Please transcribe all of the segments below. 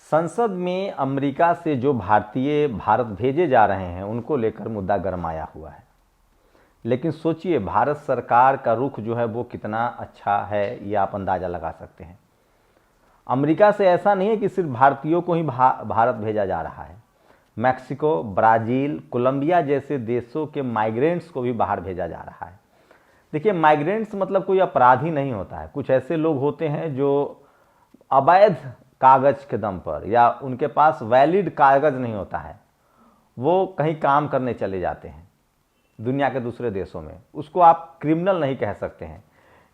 संसद में अमेरिका से जो भारतीय भारत भेजे जा रहे हैं उनको लेकर मुद्दा गरमाया हुआ है। लेकिन सोचिए भारत सरकार का रुख जो है वो कितना अच्छा है, ये आप अंदाज़ा लगा सकते हैं। अमेरिका से ऐसा नहीं है कि सिर्फ भारतीयों को ही भारत भेजा जा रहा है। मैक्सिको, ब्राज़ील, कोलंबिया जैसे देशों के माइग्रेंट्स को भी बाहर भेजा जा रहा है। देखिए, माइग्रेंट्स मतलब कोई अपराधी नहीं होता है। कुछ ऐसे लोग होते हैं जो अवैध कागज के दम पर या उनके पास वैलिड कागज नहीं होता है, वो कहीं काम करने चले जाते हैं दुनिया के दूसरे देशों में, उसको आप क्रिमिनल नहीं कह सकते हैं।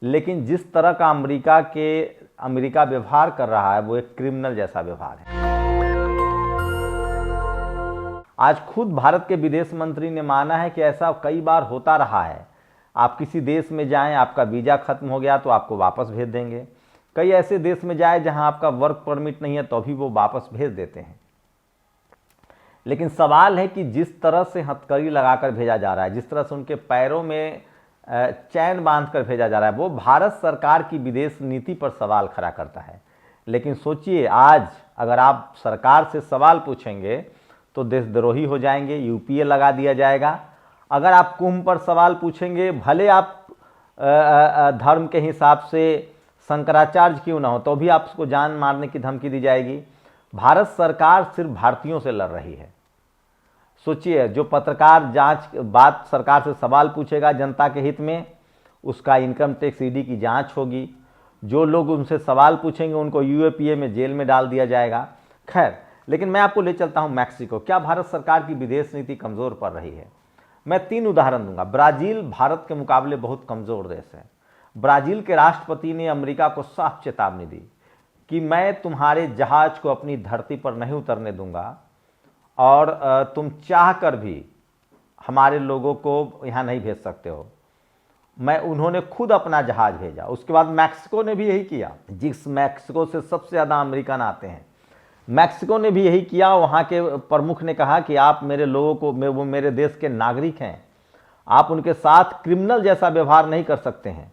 लेकिन जिस तरह का अमेरिका व्यवहार कर रहा है वो एक क्रिमिनल जैसा व्यवहार है। आज खुद भारत के विदेश मंत्री ने माना है कि ऐसा कई बार होता रहा है। आप किसी देश में जाएं, आपका वीज़ा खत्म हो गया तो आपको वापस भेज देंगे। कई ऐसे देश में जाए जहां आपका वर्क परमिट नहीं है तो भी वो वापस भेज देते हैं। लेकिन सवाल है कि जिस तरह से हथकड़ी लगाकर भेजा जा रहा है, जिस तरह से उनके पैरों में चैन बांधकर भेजा जा रहा है, वो भारत सरकार की विदेश नीति पर सवाल खड़ा करता है। लेकिन सोचिए, आज अगर आप सरकार से सवाल पूछेंगे तो देशद्रोही हो जाएंगे, यूपीए लगा दिया जाएगा। अगर आप कुंभ पर सवाल पूछेंगे, भले आप धर्म के हिसाब से शंकराचार्य क्यों ना हो, तो भी आपको जान मारने की धमकी दी जाएगी। भारत सरकार सिर्फ भारतीयों से लड़ रही है। सोचिए, जो पत्रकार बात सरकार से सवाल पूछेगा जनता के हित में, उसका इनकम टैक्स ईडी की जांच होगी। जो लोग उनसे सवाल पूछेंगे उनको यूएपीए में जेल में डाल दिया जाएगा। खैर, लेकिन मैं आपको ले चलता हूं मैक्सिको। क्या भारत सरकार की विदेश नीति कमज़ोर पड़ रही है? मैं 3 उदाहरण दूंगा। ब्राज़ील भारत के मुकाबले बहुत कमज़ोर देश है। ब्राज़ील के राष्ट्रपति ने अमेरिका को साफ चेतावनी दी कि मैं तुम्हारे जहाज को अपनी धरती पर नहीं उतरने दूंगा और तुम चाह कर भी हमारे लोगों को यहाँ नहीं भेज सकते हो। उन्होंने खुद अपना जहाज भेजा। उसके बाद मैक्सिको ने भी यही किया, जिस मैक्सिको से सबसे ज़्यादा अमेरिकन आते हैं। मैक्सिको ने भी यही किया। वहाँ के प्रमुख ने कहा कि आप मेरे लोगों को, वो मेरे देश के नागरिक हैं, आप उनके साथ क्रिमिनल जैसा व्यवहार नहीं कर सकते हैं।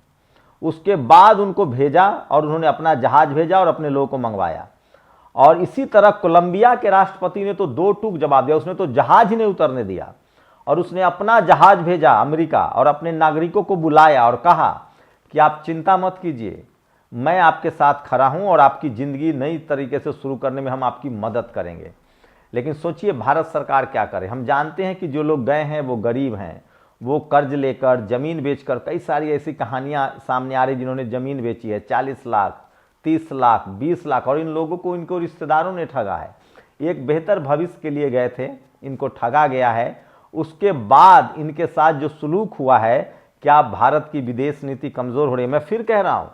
उसके बाद उनको भेजा और उन्होंने अपना जहाज भेजा और अपने लोगों को मंगवाया। और इसी तरह कोलंबिया के राष्ट्रपति ने तो 2 टूक जवाब दिया। उसने तो जहाज ही नहीं उतरने दिया और उसने अपना जहाज भेजा अमेरिका और अपने नागरिकों को बुलाया और कहा कि आप चिंता मत कीजिए, मैं आपके साथ खड़ा हूं और आपकी ज़िंदगी नई तरीके से शुरू करने में हम आपकी मदद करेंगे। लेकिन सोचिए भारत सरकार क्या करे। हम जानते हैं कि जो लोग गए हैं वो गरीब हैं, वो कर्ज लेकर, ज़मीन बेचकर, कई सारी ऐसी कहानियां सामने आ रही जिन्होंने ज़मीन बेची है, 40 लाख, 30 लाख, 20 लाख, और इन लोगों को इनको रिश्तेदारों ने ठगा है। एक बेहतर भविष्य के लिए गए थे, इनको ठगा गया है। उसके बाद इनके साथ जो सलूक हुआ है, क्या भारत की विदेश नीति कमज़ोर हो रही है? मैं फिर कह रहा हूँ,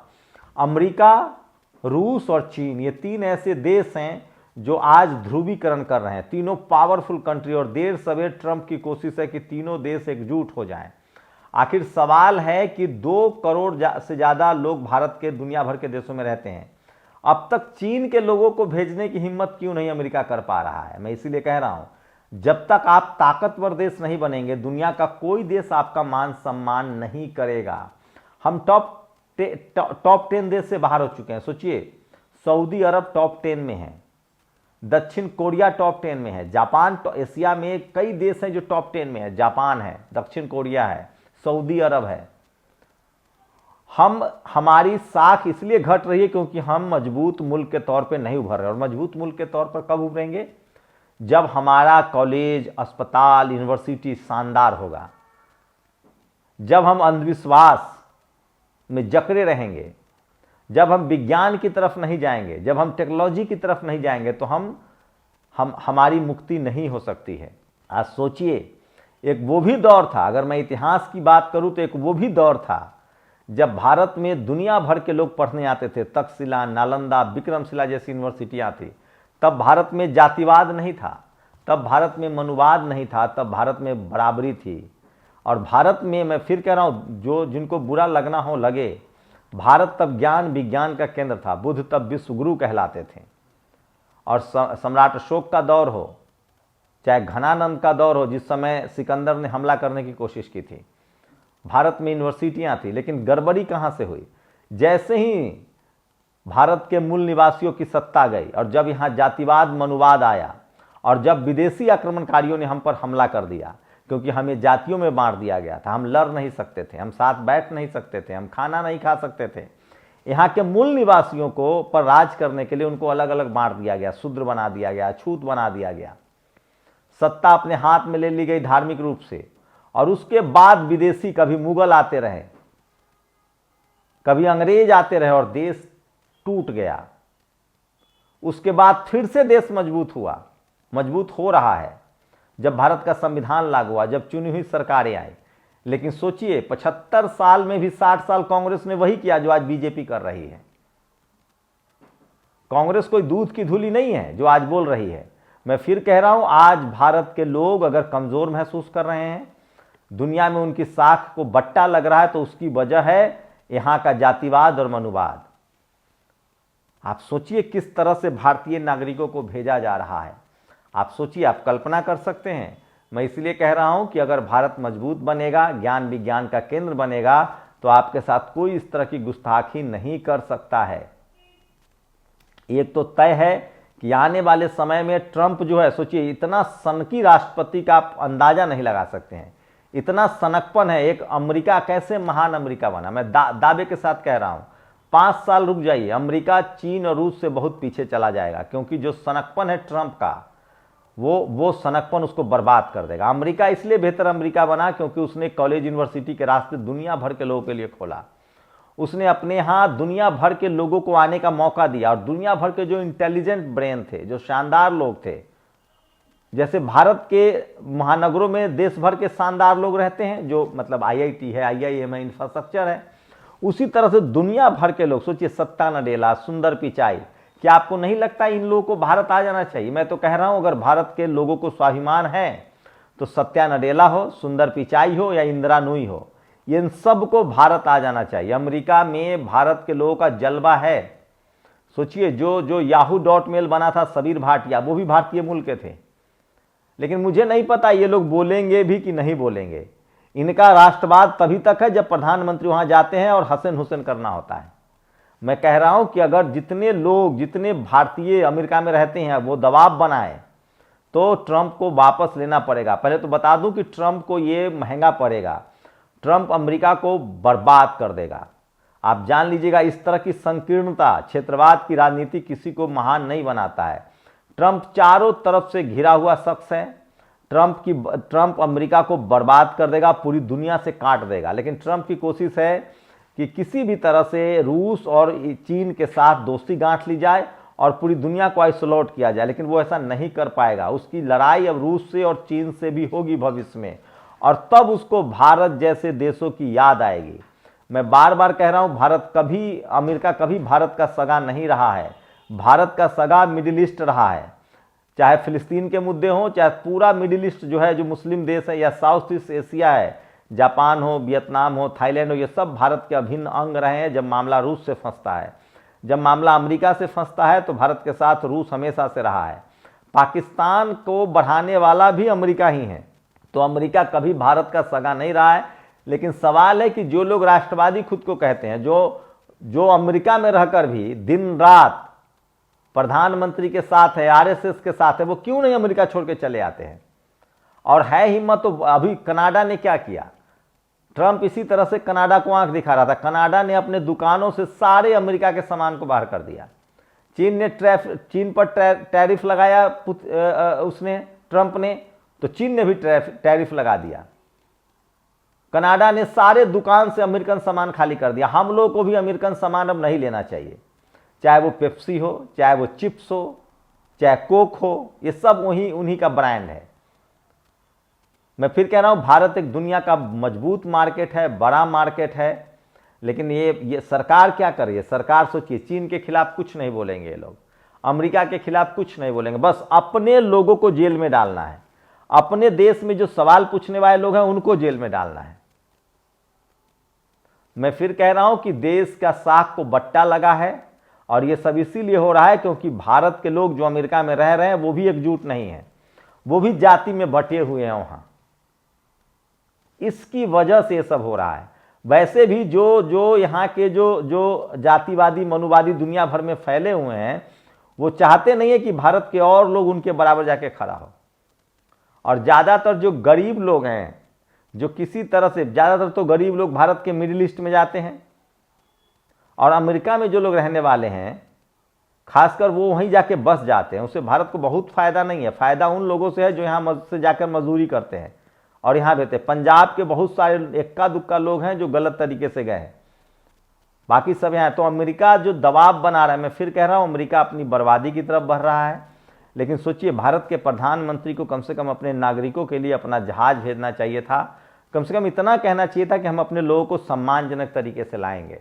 अमेरिका, रूस और चीन, ये 3 ऐसे देश हैं जो आज ध्रुवीकरण कर रहे हैं। तीनों पावरफुल कंट्री, और देर सवेर ट्रंप की कोशिश है कि तीनों देश एकजुट हो जाएं। आखिर सवाल है कि 2 करोड़ से ज़्यादा लोग भारत के दुनिया भर के देशों में रहते हैं। अब तक चीन के लोगों को भेजने की हिम्मत क्यों नहीं अमेरिका कर पा रहा है? मैं इसीलिए कह रहा हूं, जब तक आप ताकतवर देश नहीं बनेंगे, दुनिया का कोई देश आपका मान सम्मान नहीं करेगा। हम टॉप 10 देश से बाहर हो चुके हैं। सोचिए, सऊदी अरब टॉप 10 में है, दक्षिण कोरिया टॉप 10 में है, जापान, एशिया में कई देश हैं जो टॉप 10 में है। जापान है, दक्षिण कोरिया है, सऊदी अरब है। हमारी साख इसलिए घट रही है क्योंकि हम मजबूत मुल्क के तौर पे नहीं उभर रहे। और मजबूत मुल्क के तौर पर कब उभरेंगे? जब हमारा कॉलेज, अस्पताल, यूनिवर्सिटी शानदार होगा, जब हम अंधविश्वास में जकड़े रहेंगे, जब हम विज्ञान की तरफ नहीं जाएंगे, जब हम टेक्नोलॉजी की तरफ नहीं जाएंगे, तो हमारी मुक्ति नहीं हो सकती है। आज सोचिए, एक वो भी दौर था, अगर मैं इतिहास की बात करूं तो एक वो भी दौर था जब भारत में दुनिया भर के लोग पढ़ने आते थे। तक्षशिला, नालंदा, विक्रमशिला जैसी यूनिवर्सिटियां थी। तब भारत में जातिवाद नहीं था, तब भारत में मनुवाद नहीं था, तब भारत में बराबरी थी। और भारत में, मैं फिर कह रहा हूं, जिनको बुरा लगना हो लगे, भारत तब ज्ञान विज्ञान का केंद्र था। बुद्ध तब विश्वगुरु कहलाते थे। और सम्राट अशोक का दौर हो, चाहे घनानंद का दौर हो, जिस समय सिकंदर ने हमला करने की कोशिश की थी, भारत में यूनिवर्सिटियां थी। लेकिन गड़बड़ी कहां से हुई? जैसे ही भारत के मूल निवासियों की सत्ता गई, और जब यहाँ जातिवाद मनुवाद आया, और जब विदेशी आक्रमणकारियों ने हम पर हमला कर दिया, क्योंकि हमें जातियों में बांट दिया गया था, हम लड़ नहीं सकते थे, हम साथ बैठ नहीं सकते थे, हम खाना नहीं खा सकते थे। यहाँ के मूल निवासियों को पर राज करने के लिए उनको अलग अलग बांट दिया गया, शूद्र बना दिया गया, छूत बना दिया गया, सत्ता अपने हाथ में ले ली गई धार्मिक रूप से। और उसके बाद विदेशी, कभी मुगल आते रहे, कभी अंग्रेज आते रहे, और देश टूट गया। उसके बाद फिर से देश मजबूत हुआ, मजबूत हो रहा है जब भारत का संविधान लागू हुआ, जब चुनी हुई सरकारें आई। लेकिन सोचिए 75 साल में भी 60 साल कांग्रेस ने वही किया जो आज बीजेपी कर रही है। कांग्रेस कोई दूध की धूली नहीं है जो आज बोल रही है। मैं फिर कह रहा हूं, आज भारत के लोग अगर कमजोर महसूस कर रहे हैं, दुनिया में उनकी साख को बट्टा लग रहा है, तो उसकी वजह है यहां का जातिवाद और मनुवाद। आप सोचिए किस तरह से भारतीय नागरिकों को भेजा जा रहा है। आप सोचिए, आप कल्पना कर सकते हैं। मैं इसलिए कह रहा हूं कि अगर भारत मजबूत बनेगा, ज्ञान विज्ञान का केंद्र बनेगा, तो आपके साथ कोई इस तरह की गुस्ताखी नहीं कर सकता है। एक तो तय है कि आने वाले समय में ट्रंप जो है, सोचिए इतना सनकी राष्ट्रपति का आप अंदाजा नहीं लगा सकते हैं, इतना सनकपन है। एक अमेरिका कैसे महान अमेरिका बना, मैं दावे के साथ कह रहा हूं। 5 साल रुक जाइए, अमेरिका चीन और रूस से बहुत पीछे चला जाएगा, क्योंकि जो सनकपन है ट्रंप का, वो सनकपन उसको बर्बाद कर देगा। अमेरिका इसलिए बेहतर अमेरिका बना क्योंकि उसने कॉलेज यूनिवर्सिटी के रास्ते दुनिया भर के लोगों के लिए खोला। उसने अपने यहाँ दुनिया भर के लोगों को आने का मौका दिया, और दुनिया भर के जो इंटेलिजेंट ब्रेन थे, जो शानदार लोग थे, जैसे भारत के महानगरों में देश भर के शानदार लोग रहते हैं, जो मतलब IIT है, IIM है, इंफ्रास्ट्रक्चर है, उसी तरह से दुनिया भर के लोग। सोचिए सत्ता नडेला, सुंदर पिचाई, क्या आपको नहीं लगता इन लोगों को भारत आ जाना चाहिए? मैं तो कह रहा हूं, अगर भारत के लोगों को स्वाभिमान है तो सत्या नडेला हो, सुंदर पिचाई हो या इंदिरा नूई हो, इन सब को भारत आ जाना चाहिए। अमेरिका में भारत के लोगों का जलवा है। सोचिए जो yahoo.mail बना था सबीर भाटिया, वो भी भारतीय मूल के थे। लेकिन मुझे नहीं पता ये लोग बोलेंगे भी कि नहीं बोलेंगे। इनका राष्ट्रवाद तभी तक है जब प्रधानमंत्री वहां जाते हैं और हसन हुसैन करना होता है। मैं कह रहा हूं कि अगर जितने लोग, जितने भारतीय अमेरिका में रहते हैं, वो दबाव बनाए तो ट्रंप को वापस लेना पड़ेगा। पहले तो बता दूं कि ट्रंप को ये महंगा पड़ेगा। ट्रंप अमेरिका को बर्बाद कर देगा। आप जान लीजिएगा, इस तरह की संकीर्णता, क्षेत्रवाद की राजनीति किसी को महान नहीं बनाता है। ट्रंप चारों तरफ से घिरा हुआ शख्स है। ट्रंप अमेरिका को बर्बाद कर देगा, पूरी दुनिया से काट देगा। लेकिन ट्रंप की कोशिश है कि किसी भी तरह से रूस और चीन के साथ दोस्ती गांठ ली जाए और पूरी दुनिया को आइसोलेट किया जाए, लेकिन वो ऐसा नहीं कर पाएगा। उसकी लड़ाई अब रूस से और चीन से भी होगी भविष्य में, और तब उसको भारत जैसे देशों की याद आएगी। मैं बार बार कह रहा हूं, अमेरिका कभी भारत का सगा नहीं रहा है। भारत का सगा मिडिल ईस्ट रहा है, चाहे फिलिस्तीन के मुद्दे हों, चाहे पूरा मिडिल ईस्ट जो है, जो मुस्लिम देश है, या साउथ ईस्ट एशिया है, जापान हो, वियतनाम हो, थाईलैंड हो, ये सब भारत के अभिन्न अंग रहे हैं। जब मामला रूस से फंसता है, जब मामला अमेरिका से फंसता है, तो भारत के साथ रूस हमेशा से रहा है। पाकिस्तान को बढ़ाने वाला भी अमेरिका ही है। तो अमेरिका कभी भारत का सगा नहीं रहा है। लेकिन सवाल है कि जो लोग राष्ट्रवादी खुद को कहते हैं, जो अमेरिका में रहकर भी दिन रात प्रधानमंत्री के साथ है, RSS के साथ है, वो क्यों नहीं अमेरिका छोड़ के चले आते हैं? और है हिम्मत तो अभी कनाडा ने क्या किया? ट्रंप इसी तरह से कनाडा को आंख दिखा रहा था। कनाडा ने अपने दुकानों से सारे अमेरिका के सामान को बाहर कर दिया। चीन पर टैरिफ लगाया उसने, ट्रंप ने, तो चीन ने भी टैरिफ लगा दिया। कनाडा ने सारे दुकान से अमेरिकन सामान खाली कर दिया। हम लोग को भी अमेरिकन सामान अब नहीं लेना चाहिए, चाहे वो पेप्सी हो, चाहे वो चिप्स हो, चाहे कोक हो, ये सब उन्हीं का ब्रांड है। मैं फिर कह रहा हूं, भारत एक दुनिया का मजबूत मार्केट है, बड़ा मार्केट है। लेकिन ये सरकार क्या कर रही है? सरकार सोचिए, चीन के खिलाफ कुछ नहीं बोलेंगे ये लोग, अमेरिका के खिलाफ कुछ नहीं बोलेंगे, बस अपने लोगों को जेल में डालना है। अपने देश में जो सवाल पूछने वाले लोग हैं उनको जेल में डालना है। मैं फिर कह रहा हूं कि देश का साख को बट्टा लगा है, और ये सब इसीलिए हो रहा है क्योंकि भारत के लोग जो अमेरिका में रह रहे हैं वो भी एकजुट नहीं है, वो भी जाति में बटे हुए हैं वहां। इसकी वजह से ये सब हो रहा है। वैसे भी जो जो यहाँ के जो जो जातिवादी मनुवादी दुनिया भर में फैले हुए हैं, वो चाहते नहीं है कि भारत के और लोग उनके बराबर जाके खड़ा हो। और ज़्यादातर जो गरीब लोग हैं, जो किसी तरह से, ज़्यादातर तो गरीब लोग भारत के मिडिल ईस्ट में जाते हैं, और अमेरिका में जो लोग रहने वाले हैं खासकर वो वहीं जाके बस जाते हैं। उससे भारत को बहुत फ़ायदा नहीं है। फ़ायदा उन लोगों से है जो यहाँ से जाकर मजदूरी करते हैं और यहाँ रहते हैं। पंजाब के बहुत सारे इक्का दुक्का लोग हैं जो गलत तरीके से गए हैं, बाकी सब यहाँ। तो अमेरिका जो दबाव बना रहा है, मैं फिर कह रहा हूँ, अमेरिका अपनी बर्बादी की तरफ बढ़ रहा है। लेकिन सोचिए, भारत के प्रधानमंत्री को कम से कम अपने नागरिकों के लिए अपना जहाज भेजना चाहिए था। कम से कम इतना कहना चाहिए था कि हम अपने लोगों को सम्मानजनक तरीके से लाएंगे।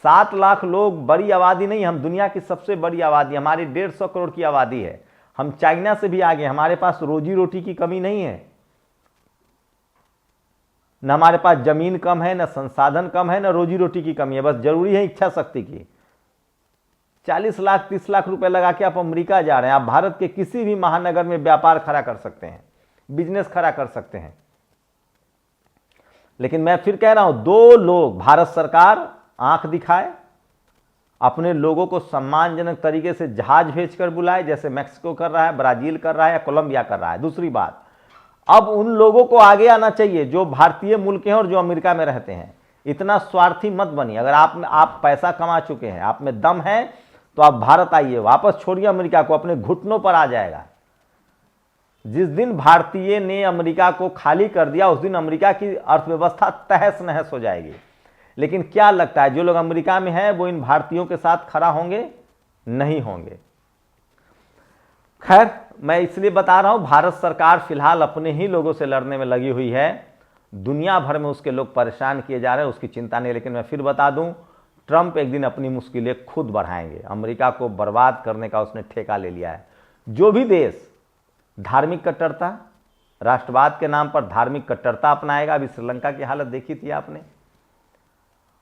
7 लाख लोग बड़ी आबादी नहीं, हम दुनिया की सबसे बड़ी आबादी, हमारी 150 करोड़ की आबादी है। हम चाइना से भी आगे, हमारे पास रोजी रोटी की कमी नहीं है, न हमारे पास जमीन कम है, न संसाधन कम है, न रोजी रोटी की कमी है। बस जरूरी है इच्छा शक्ति की। 40 लाख 30 लाख रुपए लगा के आप अमेरिका जा रहे हैं। आप भारत के किसी भी महानगर में व्यापार खड़ा कर सकते हैं, बिजनेस खड़ा कर सकते हैं। लेकिन मैं फिर कह रहा हूं, 2 लोग, भारत सरकार आंख दिखाए, अपने लोगों को सम्मानजनक तरीके से जहाज भेजकर बुलाए, जैसे मैक्सिको कर रहा है, ब्राजील कर रहा है या कोलंबिया कर रहा है। दूसरी बात, अब उन लोगों को आगे आना चाहिए जो भारतीय मूल के हैं और जो अमेरिका में रहते हैं। इतना स्वार्थी मत बनिए। अगर आप पैसा कमा चुके हैं, आप में दम है, तो आप भारत आइए, वापस छोड़िए अमेरिका को, अपने घुटनों पर आ जाएगा। जिस दिन भारतीय ने अमेरिका को खाली कर दिया, उस दिन अमेरिका की अर्थव्यवस्था तहस नहस हो जाएगी। लेकिन क्या लगता है, जो लोग अमेरिका में हैं वो इन भारतीयों के साथ खड़ा होंगे? नहीं होंगे। खैर, मैं इसलिए बता रहा हूं, भारत सरकार फिलहाल अपने ही लोगों से लड़ने में लगी हुई है। दुनिया भर में उसके लोग परेशान किए जा रहे हैं, उसकी चिंता नहीं। लेकिन मैं फिर बता दूं, ट्रंप एक दिन अपनी मुश्किलें खुद बढ़ाएंगे। अमेरिका को बर्बाद करने का उसने ठेका ले लिया है। जो भी देश धार्मिक कट्टरता, राष्ट्रवाद के नाम पर धार्मिक कट्टरता अपनाएगा, अभी श्रीलंका की हालत देखी थी आपने।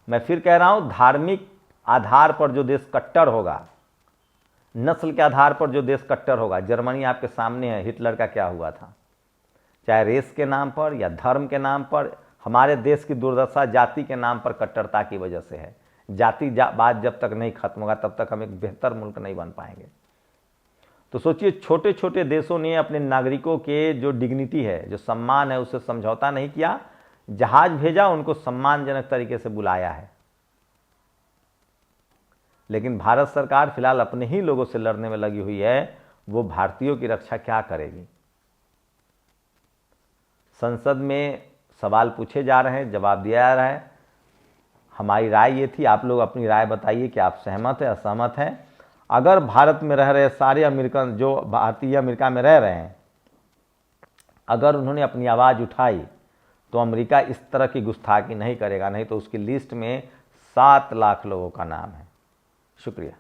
मैं फिर कह रहा हूं, धार्मिक आधार पर जो देश कट्टर होगा, नस्ल के आधार पर जो देश कट्टर होगा, जर्मनी आपके सामने है, हिटलर का क्या हुआ था। चाहे रेस के नाम पर या धर्म के नाम पर, हमारे देश की दुर्दशा जाति के नाम पर कट्टरता की वजह से है। जाति बात जब तक नहीं खत्म होगा तब तक हम एक बेहतर मुल्क नहीं बन पाएंगे। तो सोचिए, छोटे छोटे देशों ने अपने नागरिकों के जो डिग्निटी है, जो सम्मान है, उससे समझौता नहीं किया। जहाज भेजा, उनको सम्मानजनक तरीके से बुलाया है। लेकिन भारत सरकार फिलहाल अपने ही लोगों से लड़ने में लगी हुई है। वो भारतीयों की रक्षा क्या करेगी? संसद में सवाल पूछे जा रहे हैं, जवाब दिया जा रहा है। हमारी राय ये थी, आप लोग अपनी राय बताइए कि आप सहमत हैं, असहमत हैं। अगर भारत में रह रहे सारे अमेरिकन, जो भारतीय अमेरिका में रह रहे हैं, अगर उन्होंने अपनी आवाज़ उठाई तो अमेरिका इस तरह की गुस्ताखी नहीं करेगा। नहीं तो उसकी लिस्ट में 7 लाख लोगों का नाम है। शुक्रिया।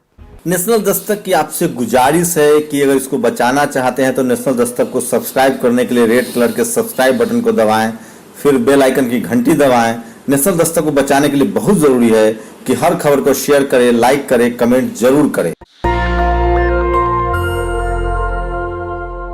नेशनल दस्तक की आपसे गुजारिश है कि अगर इसको बचाना चाहते हैं तो नेशनल दस्तक को सब्सक्राइब करने के लिए रेड कलर के सब्सक्राइब बटन को दबाएं, फिर बेल आइकन की घंटी दबाएं। नेशनल दस्तक को बचाने के लिए बहुत जरूरी है कि हर खबर को शेयर करें, लाइक करें, कमेंट जरूर करें।